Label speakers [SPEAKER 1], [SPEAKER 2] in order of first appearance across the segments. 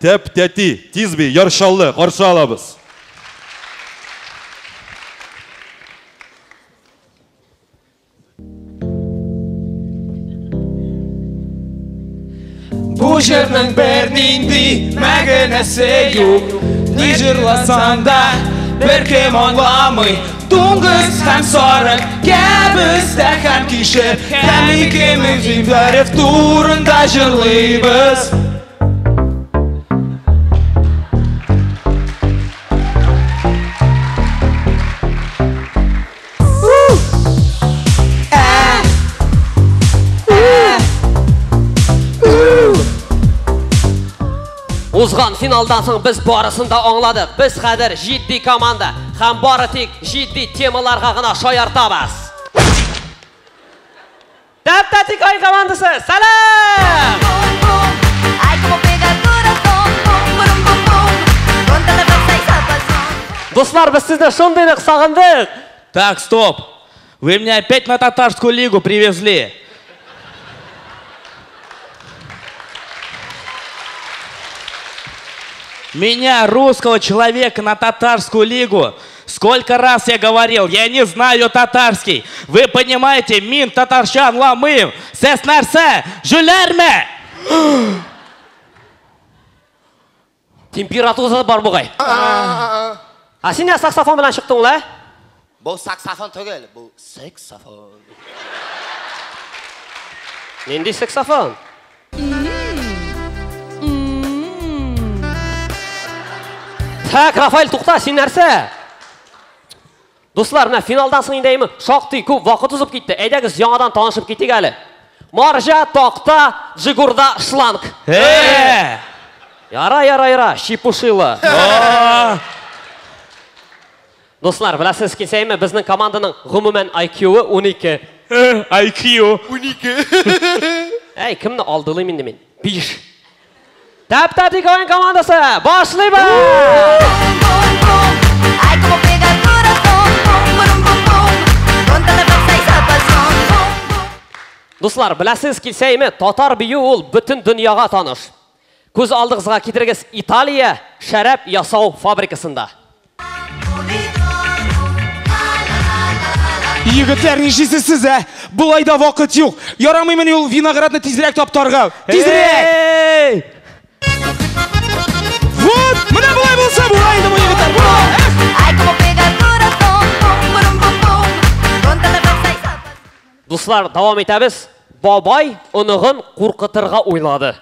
[SPEAKER 1] Tep-teti, Tizbi, Yarşallı, qarşı alabız.
[SPEAKER 2] Bu жернің бәрнинді мәгінесі yok. Не жырласаң да бір кем аңламай, Дуңғыз һәм сарық кәбізді һәм кишер, һәм икеміз имдарев турында жырлайбыз.
[SPEAKER 3] Узған финалдан соң біз барысында аңладық. Біз қазір жидди команда, һәм бары тек жидди темаларға ғана шаяртабыз. Тәп-тәтик ойын командасы, сәлем! Достар, біз сізді шондайдық сағындық.
[SPEAKER 2] Так, стоп. Вы меня опять на татарскую лигу привезли. Меня, русского человека, на татарскую лигу. Сколько раз я говорил, я не знаю татарский. Вы понимаете, мин татарчан ламым. Сес нәрсе, жүлерме?
[SPEAKER 3] Температурасы бар бұғай. Сен не саксофон білен шықтың ұлы?
[SPEAKER 4] Бұл саксофон түгел, бұл сексофон.
[SPEAKER 3] Ненде сексофон? Так, Рафаэль, тұқта, сен нәрсе? Достар, мына финалдан соң деймін, шақты көп вақыт ұзып кетті. Әйдәгіз жаңадан танышып кеттік әлі. Маржа, тақта, жигурда, шланг. Яра, шипушила. Достар, біләсіз келсеймі, біздің команданың ғұмумен IQ-ы 12.
[SPEAKER 2] IQ
[SPEAKER 4] 12.
[SPEAKER 3] Әй, кімні алдылы менде мен? 5. Тәп-тәтик ойын командасы, башлайбыз! Достар, біләсіз келсеймі, татар бейі ол бүтін дүнияға таныш. Көз алдығызға кетіргіз Италия шәрәп ясау фабрикасында.
[SPEAKER 2] Егітлер, нешесіз, бұл айда вақыт жоқ. Ярамай мені ол виноградны тезірек таптарға. Тезірек! Вот, міне бұлай болса, бұлай да бұл егіттер.
[SPEAKER 3] Достар, давам етәбіз. Бабай ұнығын қорқытырға ойлады.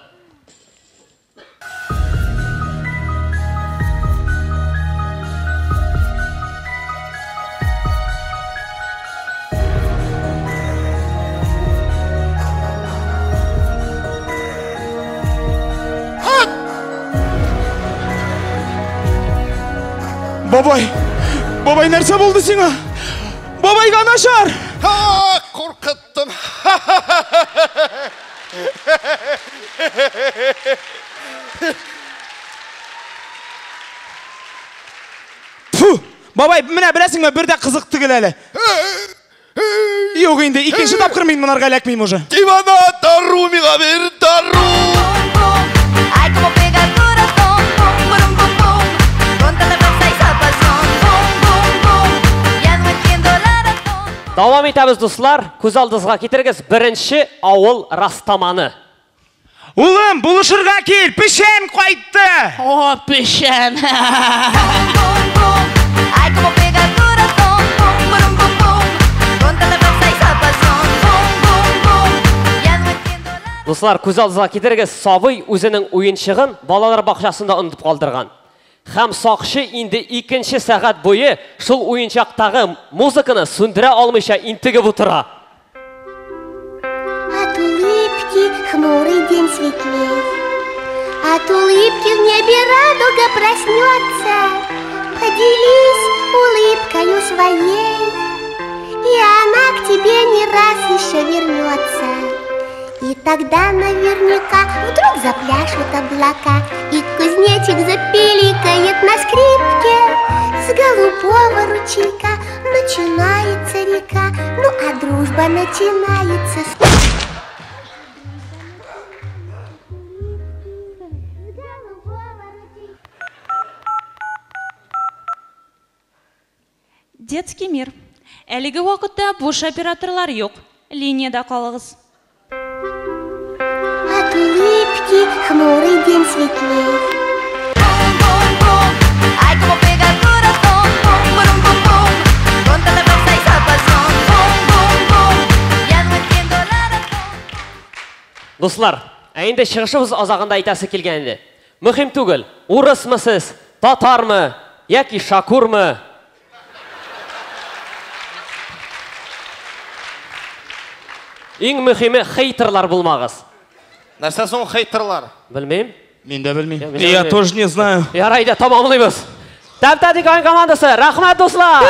[SPEAKER 2] Бабай, нәрсе болды сеңа? Бабайға нашар!
[SPEAKER 4] Қорқыттым.
[SPEAKER 2] Бабай, міне білесің ме, бірде қызық түгіл әлі. Yok енді, екінші тапқырмейін, мұнарға әләкмейім уже.
[SPEAKER 4] Дивана, тару, миға бер, тару!
[SPEAKER 3] Давам етәбіз, достар, көз алдыңызға кетіргіз бірінші ауыл растаманы.
[SPEAKER 2] Улым, бұлышырға кел, пішен қайтты!
[SPEAKER 5] О, пішен!
[SPEAKER 3] Достар, көз алдыңызға кетіргіз Сабый өзінің ойыншығын балалар бақшасында ұнытып қалдырған. Хәм сақшы инде икенче сәғат бойы шул ойыншақтағы музыканы сөндіре алмайша интігіп отыра.
[SPEAKER 6] От улыбки хмурый день светлей, от улыбки в небе радуга проснется. Поделись улыбкою своей, и она к тебе не раз еще вернется. И тогда наверняка вдруг запляшут облака, и кузнечик запиликает на скрипке. С голубого ручейка начинается река, ну а дружба начинается с...
[SPEAKER 7] Детский мир. Әлеге вакытта буш операторлар юк. Линияда калыгыз.
[SPEAKER 6] От улыбки хмурый день светлей.
[SPEAKER 8] Ay, como pega el corazón, bum, bum, bum, bum, con tanta fuerza y salvación, bum, bum, bum, ya no entiendo la razón.
[SPEAKER 3] Достар, әйінде шығышыбыз азағында айтасы келгенде. Мүхим түгіл, урысмы сіз, татармы, яки шакурмы? Ең мүхиме хейтерлар болмағыз.
[SPEAKER 4] Нәрсе соң хейтерлар?
[SPEAKER 3] Білмейм.
[SPEAKER 1] Мен де білмеймін.
[SPEAKER 2] Я тоже не знаю.
[SPEAKER 3] Ярайды, тамамлаймыз. Тәп-тәтік ойын командасы, рахмет достар!